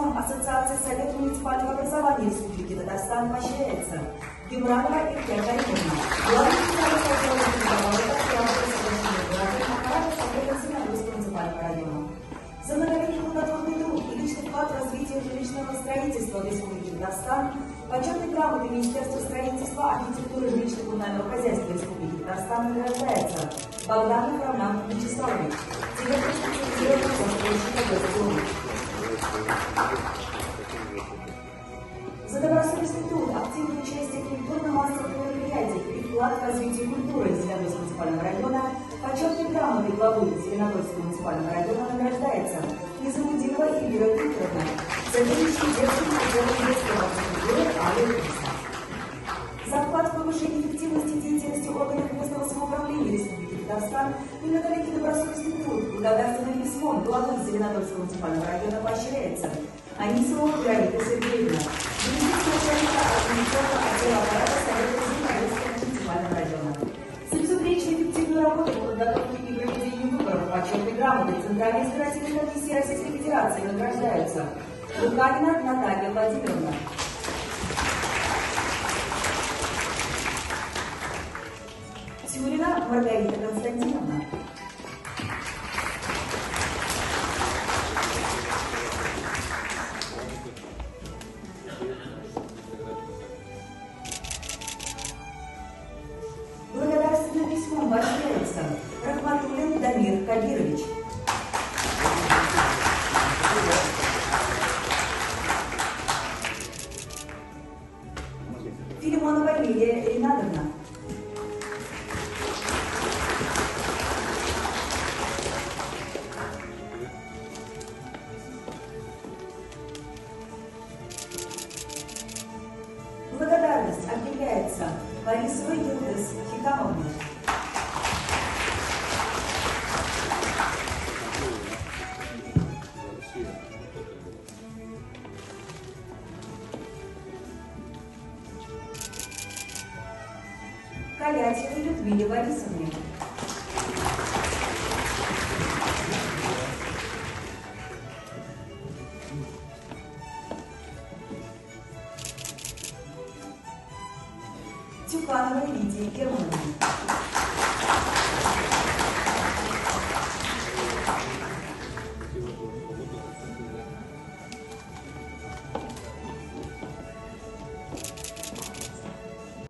письмом Ассоциации Совета муниципального образования Республики Татарстан поощряется Гемранова Илья Каримовна, глава специального муниципального района. За многолетний плодотворный труд и личный вклад в развитие жилищного строительства в Республике Татарстан почетной грамотой Министерства строительства, архитектуры и жилищно-коммунального хозяйства Республики Татарстан награждается Богданов Роман Вячеславович, директор специализированного застройщика города. За добросовестный труд, активное участие в культурно-массовых мероприятиях и вклад в развитие культуры Зеленодольского муниципального района почетной грамотой главы Зеленодольского муниципального района награждается Изамудинова Эльвира Викторовна, заведующая детским отделом детской культуры Аллы. За вклад в повышение эффективности деятельности органов местного самоуправления Республики Татарстан и многолетний добросовестный труд благодарственным письмом главы Зеленодольского муниципального района поощряется Анисова Вероника Сергеевна, заместитель начальника административного отдела аппарата Совета Зеленодольского муниципального района. За безупречно эффективную работу по подготовке и проведению выборов почетной грамотой Центральной избирательной комиссии Российской Федерации награждаются Лукавина Наталья Владимировна, Тюрина Маргарита Константиновна, благодарственным письмом поощряется Рахматуллин Дамир Кабирович, Филимонова Лилия Ринадовна, благодарность объявляется Борисовой Юлдас Хикамовне, Калятиной Людмиле Борисовне, Тюкановой Лидии Германовне.